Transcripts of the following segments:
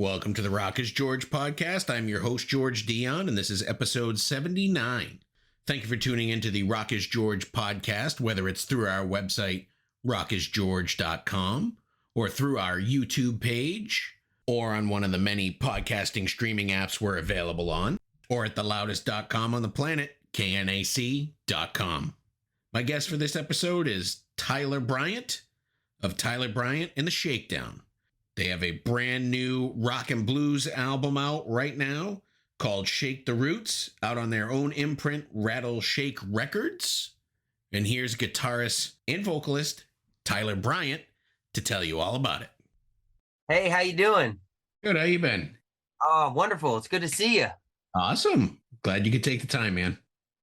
Welcome to the Rock is George podcast. I'm your host, George Dionne, and this is episode 79. Thank you for tuning into the Rock is George podcast, whether it's through our website, rockisgeorge.com, or through our YouTube page, or on one of the many podcasting streaming apps we're available on, or at theloudest.com on the planet, knac.com. My guest for this episode is Tyler Bryant of Tyler Bryant and the Shakedown. They have a brand new rock and blues album out right now called Shake the Roots, out on their own imprint, Rattle Shake Records. And here's guitarist and vocalist Tyler Bryant to tell you all about it. Hey, how you doing? Good, how you been? Oh, wonderful. It's good to see you. Awesome. Glad you could take the time, man.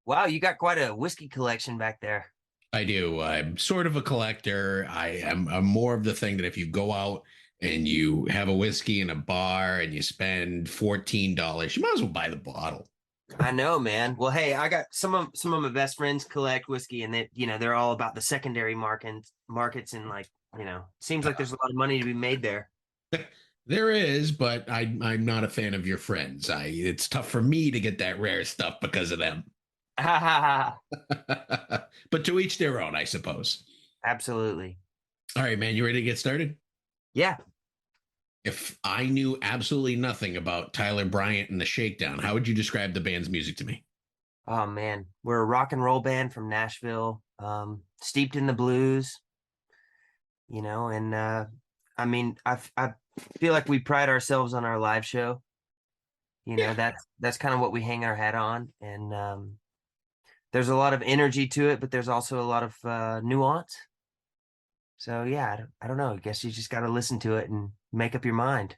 Wow, you got quite a whiskey collection back there. I do. I'm sort of a collector. I'm more of the thing that if you go out and you have a whiskey in a bar and you spend $14, you might as well buy the bottle. I know, man. Well, hey, I got some of my best friends collect whiskey, and they're all about the secondary markets, and seems like there's a lot of money to be made there. There is, but I'm not a fan of your friends. It's tough for me to get that rare stuff because of them. But to each their own, I suppose. Absolutely. All right, man, you ready to get started? Yeah. If I knew absolutely nothing about Tyler Bryant and the Shakedown, how would you describe the band's music to me? Oh, man. We're a rock and roll band from Nashville, steeped in the blues, and I feel like we pride ourselves on our live show. That's kind of what we hang our hat on. And there's a lot of energy to it, but there's also a lot of nuance. So, yeah, I don't know. I guess you just got to listen to it and make up your mind.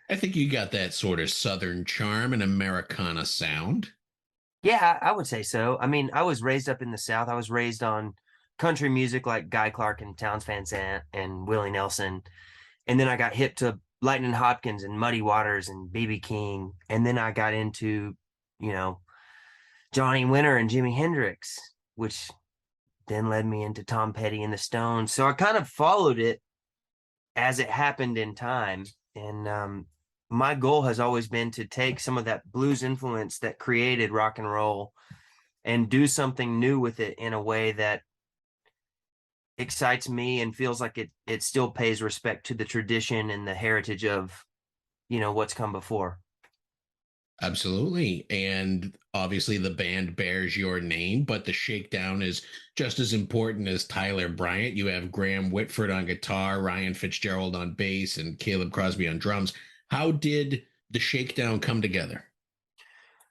I think you got that sort of Southern charm and Americana sound. Yeah, I would say so. I mean, I was raised up in the South. I was raised on country music like Guy Clark and Townes Van Zandt and Willie Nelson. And then I got hip to Lightning Hopkins and Muddy Waters and B.B. King. And then I got into, Johnny Winter and Jimi Hendrix, which then led me into Tom Petty and the Stones. So I kind of followed it as it happened in time. And my goal has always been to take some of that blues influence that created rock and roll and do something new with it in a way that excites me and feels like it still pays respect to the tradition and the heritage of, what's come before. Absolutely. And obviously the band bears your name, but the Shakedown is just as important as Tyler Bryant. You have Graham Whitford on guitar, Ryan Fitzgerald on bass, and Caleb Crosby on drums. How did the Shakedown come together?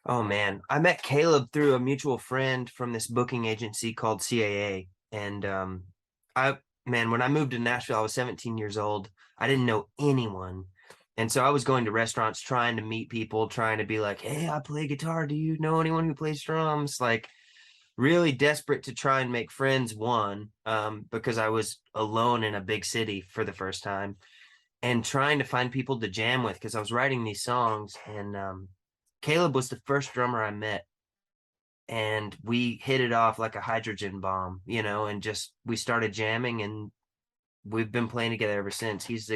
Oh, man. I met Caleb through a mutual friend from this booking agency called CAA. And when I moved to Nashville, I was 17 years old. I didn't know anyone. And so I was going to restaurants, trying to meet people, trying to be like, hey, I play guitar. Do you know anyone who plays drums? Like, really desperate to try and make friends, because I was alone in a big city for the first time, and trying to find people to jam with because I was writing these songs. And Caleb was the first drummer I met. And we hit it off like a hydrogen bomb, and just we started jamming, and we've been playing together ever since. He's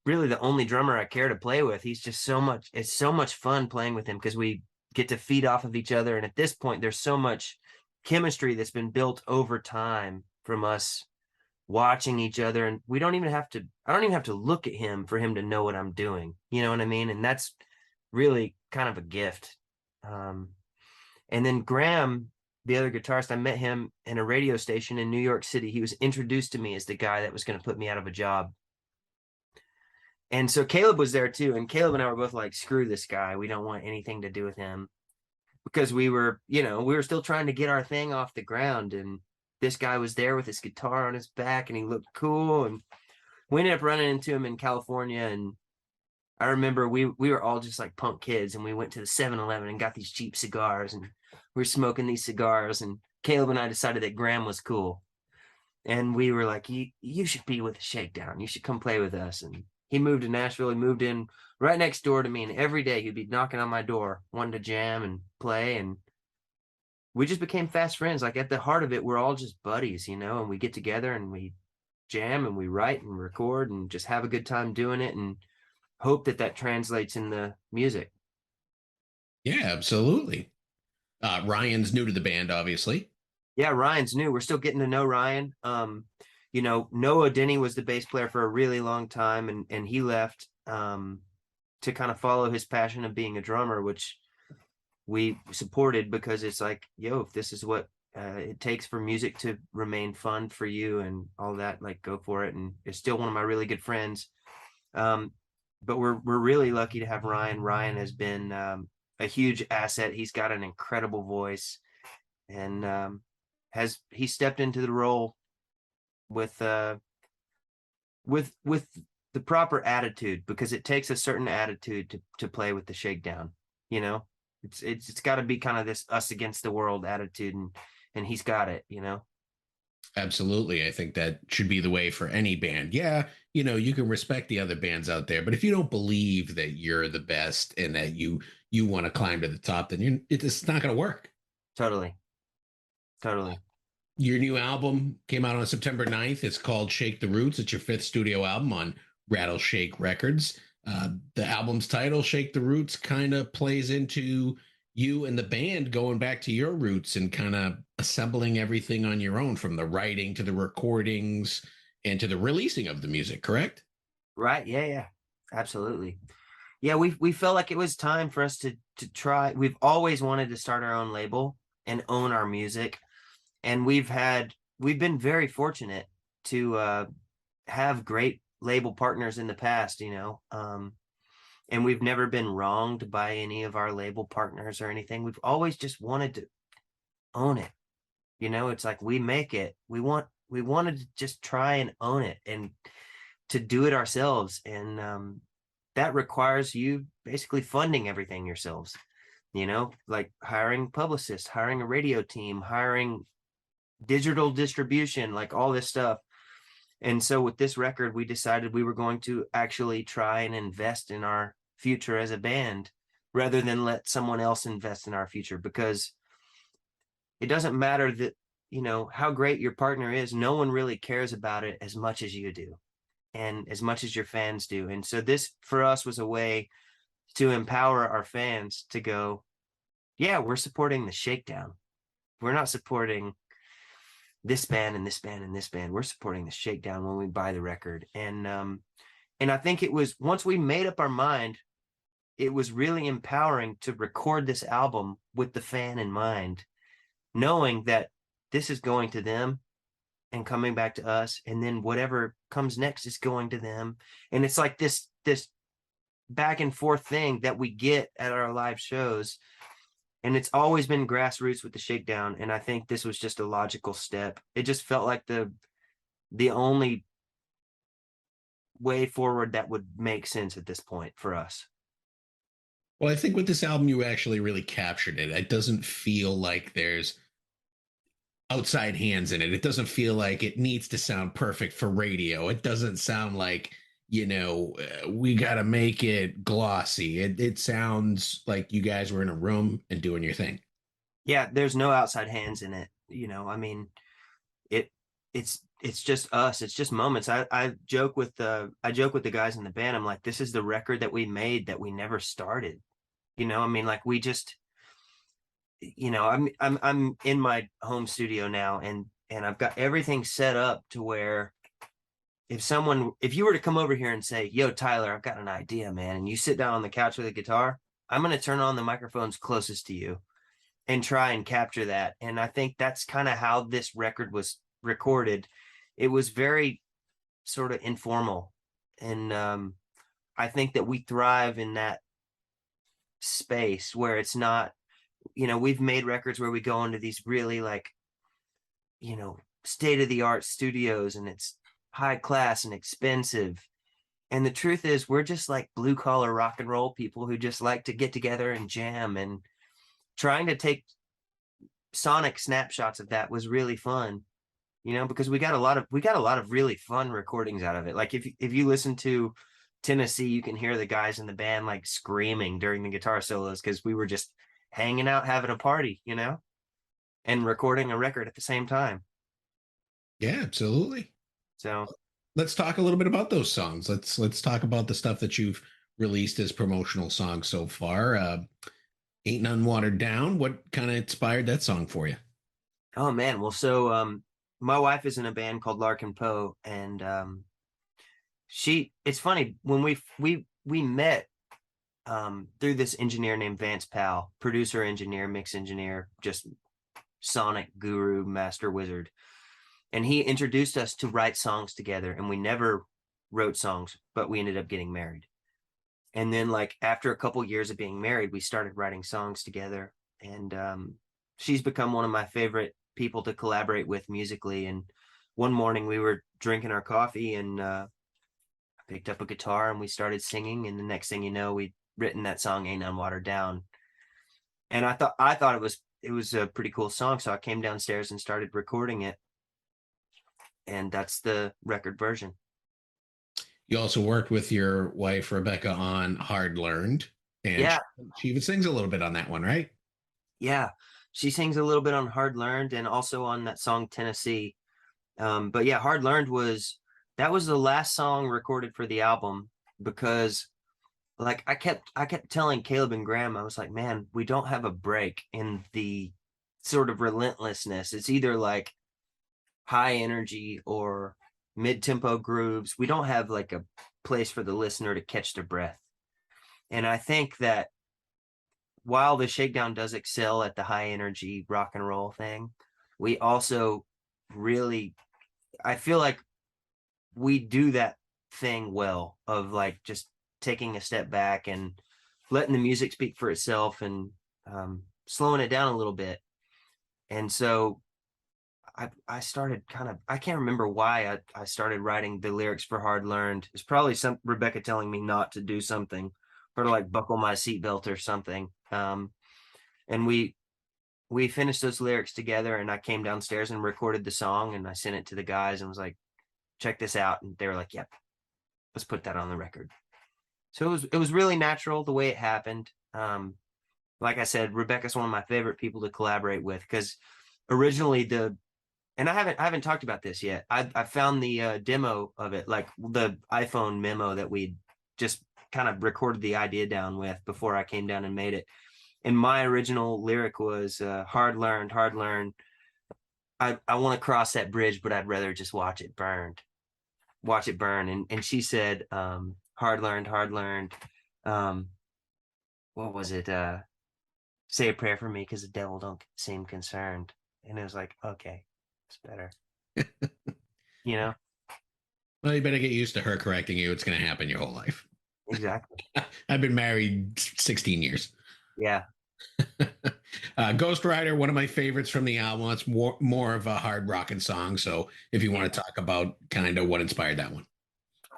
really the only drummer I care to play with. He's just it's so much fun playing with him because we get to feed off of each other. And at this point, there's so much chemistry that's been built over time from us watching each other. And I don't even have to look at him for him to know what I'm doing. You know what I mean? And that's really kind of a gift. And then Graham, the other guitarist, I met him in a radio station in New York City. He was introduced to me as the guy that was going to put me out of a job. And so Caleb was there too. And Caleb and I were both like, screw this guy. We don't want anything to do with him, because we were still trying to get our thing off the ground. And this guy was there with his guitar on his back and he looked cool. And we ended up running into him in California. And I remember we were all just like punk kids, and we went to the 7-Eleven and got these cheap cigars, and we were smoking these cigars. And Caleb and I decided that Graham was cool. And we were like, you should be with the Shakedown. You should come play with us. And he moved to Nashville. He moved in right next door to me, and every day he'd be knocking on my door, wanting to jam and play. And we just became fast friends. Like, at the heart of it, we're all just buddies, and we get together and we jam and we write and record and just have a good time doing it, and hope that that translates in the music. Yeah, absolutely. Ryan's new to the band, obviously. Yeah, Ryan's new. We're still getting to know Ryan. Noah Denny was the bass player for a really long time, and he left to kind of follow his passion of being a drummer, which we supported, because it's like, yo, if this is what it takes for music to remain fun for you and all that, like, go for it. And it's still one of my really good friends. But we're really lucky to have Ryan. Ryan has been a huge asset. He's got an incredible voice, and he stepped into the role with the proper attitude, because it takes a certain attitude to play with the Shakedown. You know, it's got to be kind of this us against the world attitude, and he's got it. You know. Absolutely. I think that should be the way for any band. Yeah, you can respect the other bands out there, but if you don't believe that you're the best and that you want to climb to the top, then it's not going to work. Totally. Totally. Your new album came out on September 9th. It's called Shake the Roots. It's your fifth studio album on Rattleshake Records. The album's title, Shake the Roots, kind of plays into you and the band going back to your roots and kind of assembling everything on your own, from the writing to the recordings and to the releasing of the music, correct? Right. Yeah. Yeah. Absolutely. Yeah. We felt like it was time for us to try. We've always wanted to start our own label and own our music. And we've been very fortunate to have great label partners in the past, and we've never been wronged by any of our label partners or anything. We've always just wanted to own it. It's like, we make it. We wanted to just try and own it and to do it ourselves. And that requires you basically funding everything yourselves, like hiring publicists, hiring a radio team, hiring digital distribution, like all this stuff. And so with this record, we decided we were going to actually try and invest in our future as a band, rather than let someone else invest in our future, because it doesn't matter that, how great your partner is. No one really cares about it as much as you do, and as much as your fans do. And so this, for us, was a way to empower our fans to go, yeah, we're supporting the Shakedown. We're not supporting this band and this band and this band. We're supporting the Shakedown when we buy the record. And I think it was, once we made up our mind, it was really empowering to record this album with the fan in mind, knowing that this is going to them and coming back to us, and then whatever comes next is going to them. And it's like this back and forth thing that we get at our live shows. And it's always been grassroots with the Shakedown. And I think this was just a logical step. It just felt like the only way forward that would make sense at this point for us. Well, I think with this album, you actually really captured it. It doesn't feel like there's outside hands in it. It doesn't feel like it needs to sound perfect for radio. It doesn't sound like, we got to make it glossy. It sounds like you guys were in a room and doing your thing. Yeah, there's no outside hands in it. I mean, it's just us. It's just moments. I joke with the guys in the band. I'm like, this is the record that we made that we never started. I mean, like, we just, I'm in my home studio now, and I've got everything set up to where if you were to come over here and say, yo, Tyler, I've got an idea, man, and you sit down on the couch with a guitar, I'm going to turn on the microphones closest to you and try and capture that. And I think that's kind of how this record was recorded. It was very sort of informal. And I think that we thrive in that space where it's not, we've made records where we go into these really, like, state of the art studios, and it's high class and expensive. And the truth is, we're just like blue collar rock and roll people who just like to get together and jam. And trying to take sonic snapshots of that was really fun, because we got a lot of really fun recordings out of it. Like, if you listen to Tennessee, you can hear the guys in the band like screaming during the guitar solos, because we were just hanging out, having a party, and recording a record at the same time. Yeah, absolutely. So let's talk a little bit about those songs. Let's talk about the stuff that you've released as promotional songs so far. Ain't None Watered Down. What kind of inspired that song for you? Oh man, well, so my wife is in a band called Larkin Poe, and it's funny when we met through this engineer named Vance Powell, producer, engineer, mix engineer, just sonic guru, master wizard. And he introduced us to write songs together, and we never wrote songs, but we ended up getting married. And then, like, after a couple years of being married, we started writing songs together. And she's become one of my favorite people to collaborate with musically. And one morning we were drinking our coffee, and I picked up a guitar and we started singing. And the next thing you know, we'd written that song "Ain't None Watered Down." And I thought it was a pretty cool song, so I came downstairs and started recording it, and that's the record version. You also worked with your wife Rebecca on Hard Learned, and Yeah, she even sings a little bit on that one, right? yeah. She sings a little bit on Hard Learned and also on that song Tennessee. But yeah, Hard Learned was the last song recorded for the album, because like I kept telling Caleb and Graham, I was like, man, we don't have a break in the sort of relentlessness. It's either like high energy or mid-tempo grooves. We don't have like a place for the listener to catch their breath. And I think that while the Shakedown does excel at the high energy rock and roll thing, we also really, I feel like we do that thing well, of like just taking a step back and letting the music speak for itself, and slowing it down a little bit. And so I started I can't remember why I started writing the lyrics for Hard Learned. It's probably some Rebecca telling me not to do something, or to like buckle my seatbelt or something. And we finished those lyrics together, and I came downstairs and recorded the song, and I sent it to the guys and was like, check this out. And they were like, yep, let's put that on the record. So it was really natural the way it happened. Like I said, Rebecca's one of my favorite people to collaborate with, because originally and I haven't talked about this yet. I found the demo of it, like the iPhone memo that we just kind of recorded the idea down with before I came down and made it. And my original lyric was hard learned, hard learned. I want to cross that bridge, but I'd rather just watch it burn. Watch it burn. And she said, hard learned, hard learned. What was it? Say a prayer for me, because the devil don't seem concerned. And it was like, okay, it's better. You know? Well, you better get used to her correcting you. It's going to happen your whole life. Exactly. I've been married 16 years. Yeah. Ghost Rider, one of my favorites from the album. It's more of a hard rocking song. So if you want to talk about kind of what inspired that one.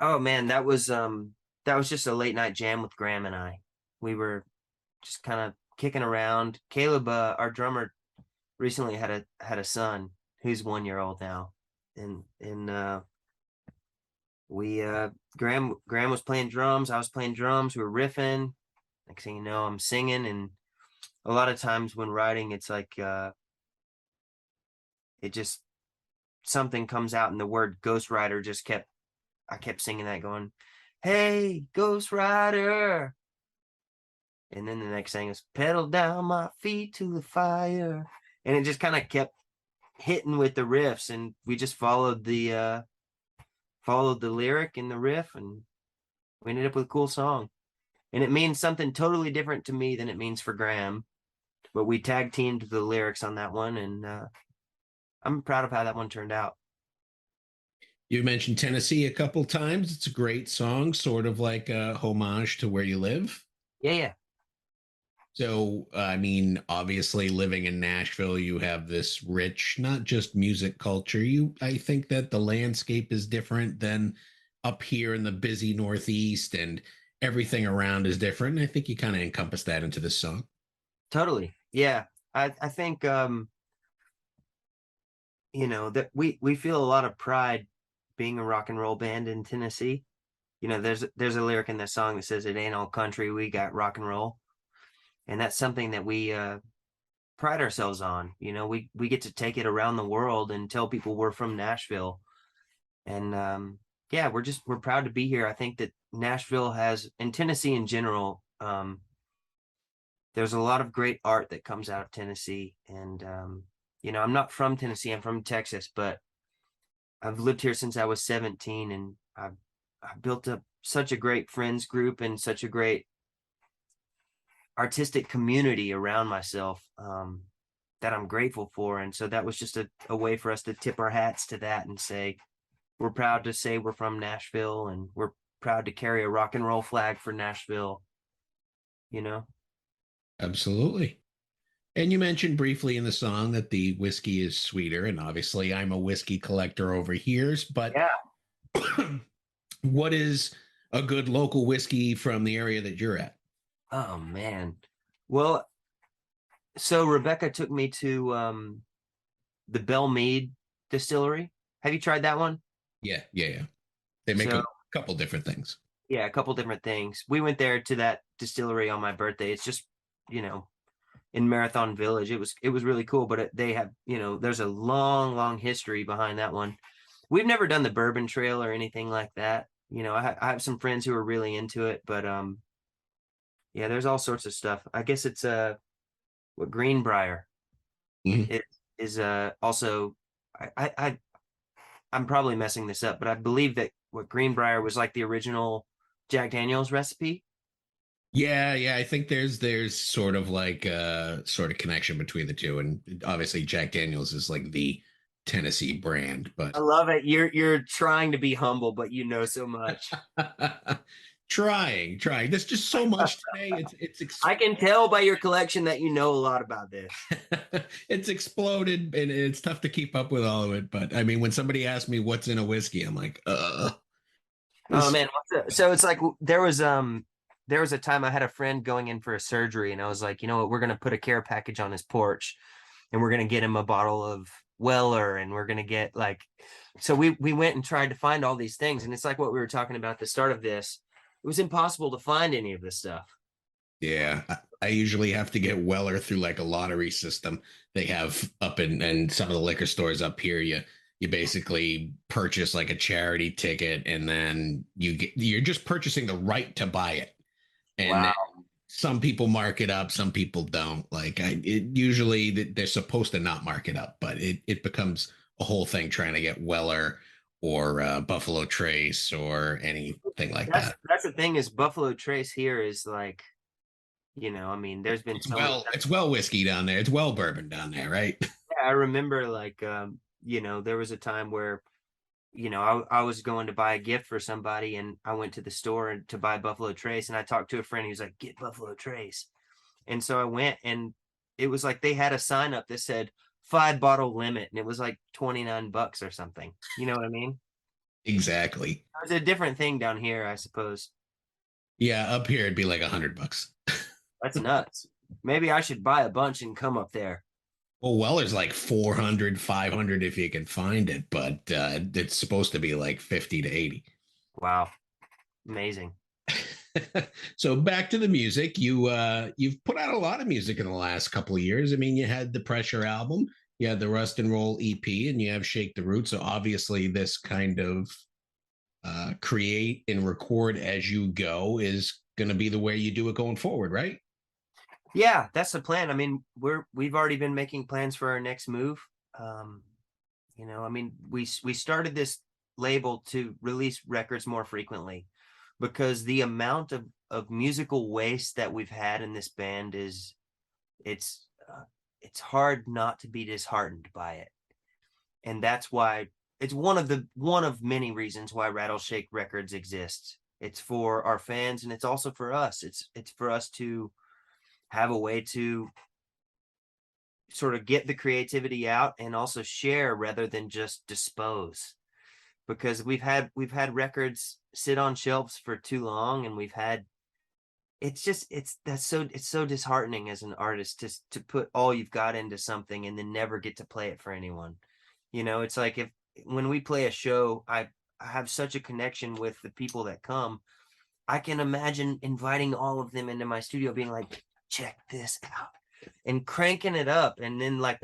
Oh man, that was just a late night jam with Graham and I. We were just kind of kicking around. Caleb, our drummer, recently had a son who's 1 year old now. And we Graham was playing drums, I was playing drums, we were riffing. Next thing you know, I'm singing. And a lot of times when writing, it's like it just, something comes out, and the word Ghost Rider I kept singing that, going, hey, Ghost Rider. And then the next thing is pedal down my feet to the fire. And it just kind of kept hitting with the riffs, and we just followed the lyric and the riff, and we ended up with a cool song. And it means something totally different to me than it means for Graham, but we tag teamed the lyrics on that one, and I'm proud of how that one turned out. You mentioned Tennessee a couple times. It's a great song, sort of like a homage to where you live. Yeah. So, I mean, obviously living in Nashville, you have this rich, not just music culture. I think that the landscape is different than up here in the busy Northeast, and everything around is different. And I think you kind of encompass that into this song. Totally. Yeah. I think that we feel a lot of pride being a rock and roll band in Tennessee. There's a lyric in this song that says, it ain't all country, we got rock and roll. And that's something that we pride ourselves on. We get to take it around the world and tell people we're from Nashville. And yeah, we're proud to be here. I think that Nashville has, and Tennessee in general, there's a lot of great art that comes out of Tennessee. And I'm not from Tennessee, I'm from Texas, but I've lived here since I was 17, and I've built up such a great friends group and such a great artistic community around myself, that I'm grateful for. And so that was just a way for us to tip our hats to that and say, we're proud to say we're from Nashville, and we're proud to carry a rock and roll flag for Nashville, you know? Absolutely. And you mentioned briefly in the song that the whiskey is sweeter, and obviously I'm a whiskey collector over here, but Yeah. what is a good local whiskey from the area that you're at? Oh man. Well, so Rebecca took me to the Bell Mead distillery. Have you tried that one? Yeah, yeah, yeah. They make So a couple different things. yeah, a couple different things. We went there to that distillery on my birthday. It's just, in Marathon Village. It was really cool, but they have, there's a long, long history behind that one. We've never done the Bourbon Trail or anything like that. I have some friends who are really into it, but yeah, there's all sorts of stuff. I guess it's what Greenbrier Mhm. is also. I'm probably messing this up, but I believe that what Greenbrier was like the original Jack Daniel's recipe. Yeah, yeah. I think there's sort of like a sort of connection between the two, and obviously Jack Daniels is like the Tennessee brand, I but love it. You're trying to be humble, but you know so much. trying. There's just so much today. I can tell by your collection that you know a lot about this. it's exploded, and it's tough to keep up with all of it. But I mean, when somebody asks me what's in a whiskey, I'm like, Oh this. man, so it's like there was a time I had a friend going in for a surgery, and I was like, you know what, we're gonna put a care package on his porch, and we're gonna get him a bottle of Weller, and we're gonna get like, so we went and tried to find all these things, and it's like what we were talking about at the start of this. It was impossible to find any of this stuff. Yeah, I usually have to get Weller through like a lottery system they have up in and some of the liquor stores up here. You basically purchase like a charity ticket, and then you're just purchasing the right to buy it. And then Wow. some people mark it up, some people don't. Like it usually they're supposed to not mark it up, but it becomes a whole thing trying to get Weller or Buffalo Trace or anything like That's that. that's the thing is Buffalo Trace here is like, I mean, there's been so many. It's well whiskey down there. It's well bourbon down there, right? I remember like there was a time where I was going to buy a gift for somebody, and I went to the store to buy Buffalo Trace, and I talked to a friend. He was like, get Buffalo Trace. And so I went, and it was like they had a sign up that said 5 bottle limit, and it was like $29 or something. You know what I mean? Exactly. It was a different thing down here, I suppose. Yeah, up here it'd be like $100. That's nuts. Maybe I should buy a bunch and come up there. Well, Weller's like 400, 500 if you can find it, but it's supposed to be like 50 to 80. Wow. Amazing. So back to the music. You've put out a lot of music in the last couple of years. I mean, you had the Pressure album, you had the Rust and Roll EP, and you have Shake the Root. So obviously, this kind of create and record as you go is going to be the way you do it going forward, right? Yeah, that's the plan. I mean, we've already been making plans for our next move. Um, I mean, we started this label to release records more frequently because the amount of musical waste that we've had in this band is it's hard not to be disheartened by it. And that's why it's one of many reasons why Rattleshake Records exists. It's for our fans, and it's also for us. It's for us to have a way to sort of get the creativity out and also share rather than just dispose, because we've had records sit on shelves for too long, and we've had it's so disheartening as an artist to put all you've got into something and then never get to play it for anyone. It's like if when we play a show, I have such a connection with the people that come. I can imagine inviting all of them into my studio being like, check this out, and cranking it up, and then like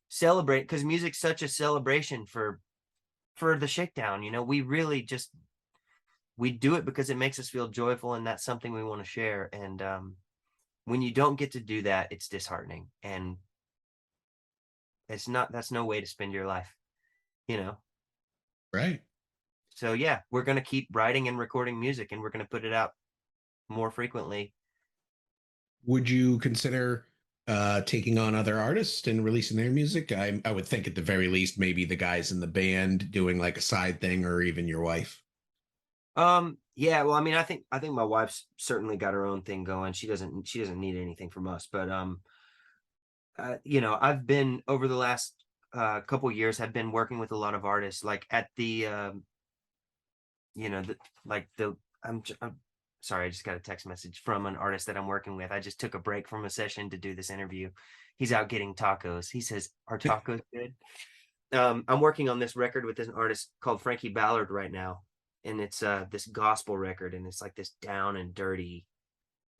celebrate, because music's such a celebration for for the Shakedown. We really just we do it because it makes us feel joyful, and that's something we want to share. And when you don't get to do that, it's disheartening, and that's no way to spend your life, you know. Right. So yeah, we're gonna keep writing and recording music, and we're gonna put it out more frequently. Would you consider taking on other artists and releasing their music? I would think at the very least, maybe the guys in the band doing like a side thing, or even your wife. Yeah, well, I mean, I think my wife's certainly got her own thing going. She doesn't need anything from us, but I've been over the last couple years have been working with a lot of artists, like at the the like the I'm sorry, I just got a text message from an artist that I'm working with. I just took a break from a session to do this interview. He's out getting tacos. He says, "Are tacos good?" I'm working on this record with this artist called Frankie Ballard right now, and it's this gospel record, and it's like this down and dirty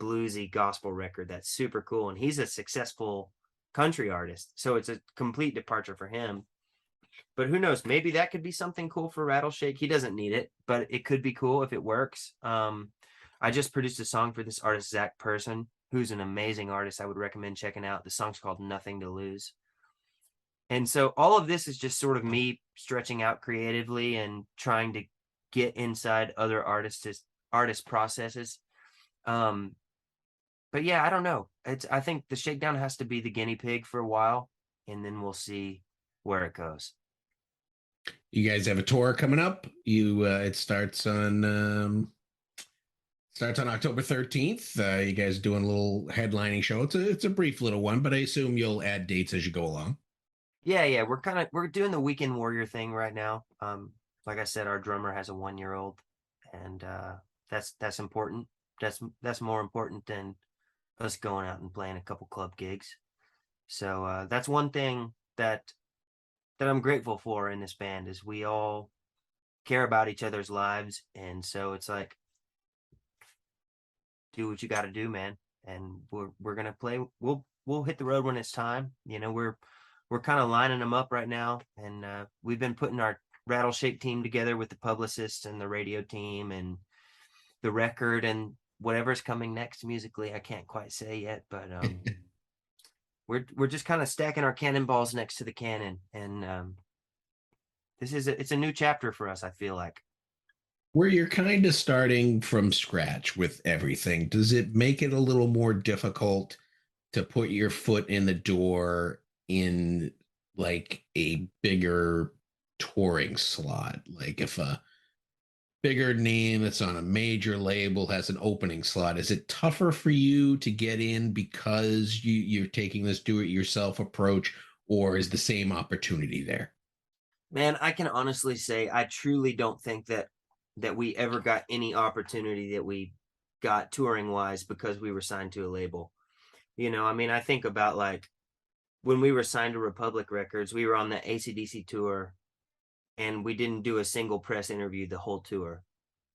bluesy gospel record that's super cool. And he's a successful country artist, so it's a complete departure for him. But who knows? Maybe that could be something cool for Rattleshake. He doesn't need it, but it could be cool if it works. I just produced a song for this artist, Zach Person, who's an amazing artist. I would recommend checking out. The song's called Nothing to Lose. And so all of this is just sort of me stretching out creatively and trying to get inside other artist processes. But yeah, I don't know. I think the Shakedown has to be the guinea pig for a while, and then we'll see where it goes. You guys have a tour coming up. It starts on October 13th. You guys doing a little headlining show. It's a brief little one, but I assume you'll add dates as you go along. Yeah, we're doing the weekend warrior thing right now. Like I said, our drummer has a 1-year-old, and that's important. That's more important than us going out and playing a couple club gigs. So that's one thing that I'm grateful for in this band is we all care about each other's lives, and so it's like, do what you got to do, man. And we're gonna play. We'll hit the road when it's time. We're kind of lining them up right now, and we've been putting our Rattleshake team together with the publicist and the radio team and the record and whatever's coming next musically. I can't quite say yet, but we're just kind of stacking our cannonballs next to the cannon, and it's a new chapter for us, I feel like. Where you're kind of starting from scratch with everything, does it make it a little more difficult to put your foot in the door in like a bigger touring slot? Like if a bigger name that's on a major label has an opening slot, is it tougher for you to get in because you're taking this do-it-yourself approach, or is the same opportunity there? Man, I can honestly say I truly don't think that we ever got any opportunity that we got touring wise because we were signed to a label. I mean, I think about like when we were signed to Republic Records, we were on the AC/DC tour, and we didn't do a single press interview the whole tour.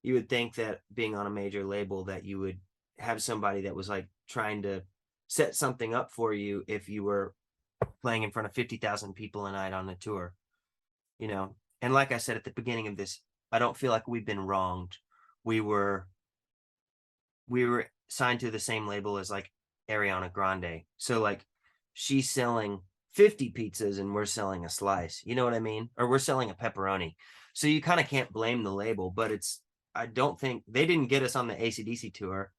You would think that being on a major label that you would have somebody that was like trying to set something up for you if you were playing in front of 50,000 people a night on a tour, you know. And like I said at the beginning of this, I don't feel like we've been wronged. We were signed to the same label as like Ariana Grande. So like she's selling 50 pizzas and we're selling a slice. You know what I mean? Or we're selling a pepperoni. So you kind of can't blame the label, but I don't think they didn't get us on the AC/DC tour.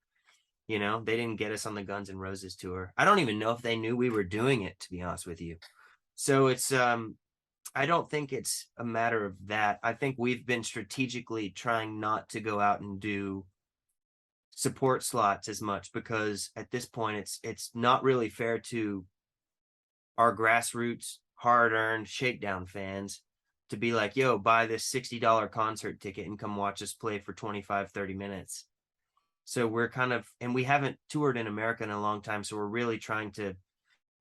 They didn't get us on the Guns N' Roses tour. I don't even know if they knew we were doing it, to be honest with you. So I don't think it's a matter of that. I think we've been strategically trying not to go out and do support slots as much because at this point it's not really fair to our grassroots hard-earned Shakedown fans to be like, yo, buy this $60 concert ticket and come watch us play for 25-30 minutes. So we're and we haven't toured in America in a long time, so we're really trying to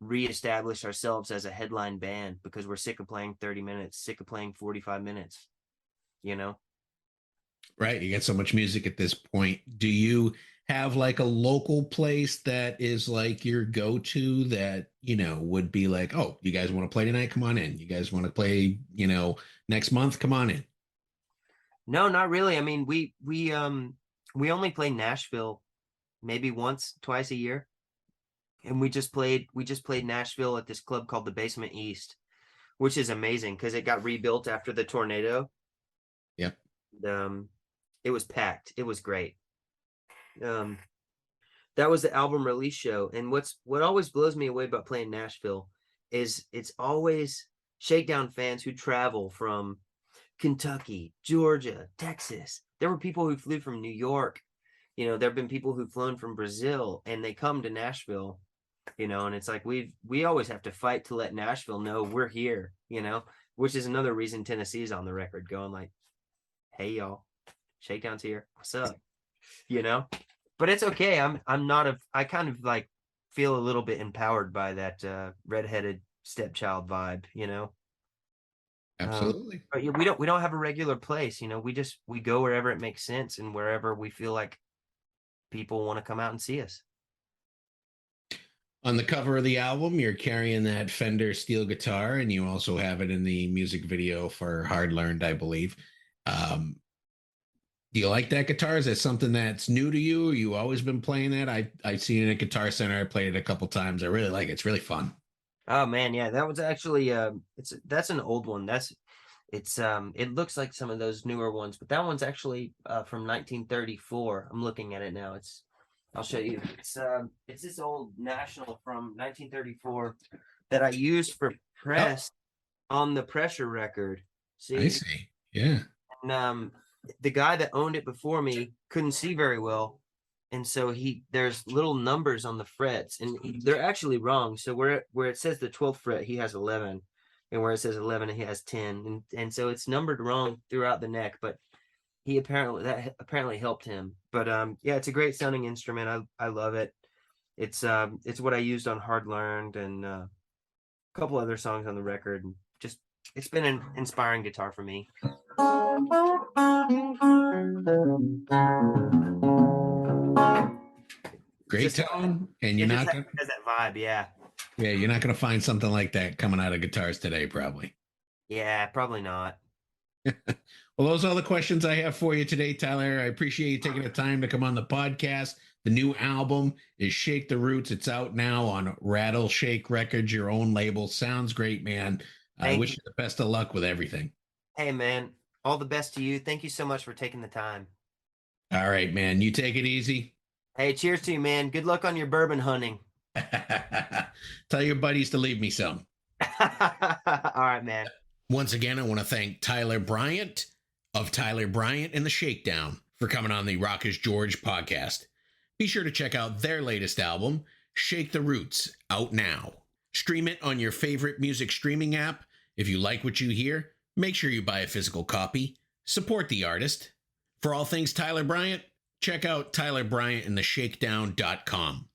reestablish ourselves as a headline band because we're sick of playing 30 minutes, sick of playing 45 minutes, you know? Right. You get so much music at this point. Do you have like a local place that is like your go-to that, would be like, oh, you guys want to play tonight? Come on in. You guys want to play, next month? Come on in. No, not really. I mean, we only play Nashville maybe once, twice a year. And we just played Nashville at this club called the Basement East, which is amazing because it got rebuilt after the tornado. Yep. It was packed. It was great. Um, that was the album release show. And what always blows me away about playing Nashville is it's always Shakedown fans who travel from Kentucky, Georgia, Texas. There were people who flew from New York. There have been people who've flown from Brazil and they come to Nashville, and it's like we always have to fight to let Nashville know we're here, which is another reason Tennessee's on the record going like, hey y'all, Shakedown's here. What's up? But it's okay. I kind of like feel a little bit empowered by that redheaded stepchild vibe, Absolutely. But we don't have a regular place, we go wherever it makes sense and wherever we feel like people want to come out and see us. On the cover of the album, you're carrying that Fender steel guitar, and you also have it in the music video for Hard Learned, I believe. Do you like that guitar? Is that something that's new to you? You always been playing that? I've seen it at Guitar Center. I played it a couple times. I really like it. It's really fun. Oh man, yeah, that was actually that's an old one. It looks like some of those newer ones, but that one's actually from 1934. I'm looking at it now. I'll show you. It's this old National from 1934 that I used for press on the Pressure record. See? I see. Yeah. And the guy that owned it before me couldn't see very well. And so there's little numbers on the frets and they're actually wrong. So where it says the 12th fret, he has 11, and where it says 11, he has 10. And so it's numbered wrong throughout the neck, but that apparently helped him. But yeah, it's a great sounding instrument. I love it. It's what I used on Hard Learned and a couple other songs on the record. And just, it's been an inspiring guitar for me. Great tone, and you're not gonna has that vibe, yeah. Yeah, you're not gonna find something like that coming out of guitars today, probably. Yeah, probably not. Well, those are all the questions I have for you today, Tyler. I appreciate you taking the time to come on the podcast. The new album is Shake the Roots. It's out now on Rattle Shake Records, your own label. Sounds great, man. I wish you the best of luck with everything. Hey, man, all the best to you. Thank you so much for taking the time. All right, man. You take it easy. Hey, cheers to you, man. Good luck on your bourbon hunting. Tell your buddies to leave me some. All right, man. Once again, I want to thank Tyler Bryant of Tyler Bryant and the Shakedown for coming on the Rockish George podcast. Be sure to check out their latest album, Shake the Roots, out now. Stream it on your favorite music streaming app. If you like what you hear, make sure you buy a physical copy. Support the artist. For all things Tyler Bryant, check out tylerbryantandtheshakedown.com.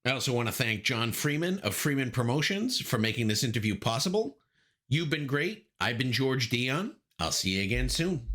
I also want to thank John Freeman of Freeman Promotions for making this interview possible. You've been great. I've been George Dionne. I'll see you again soon.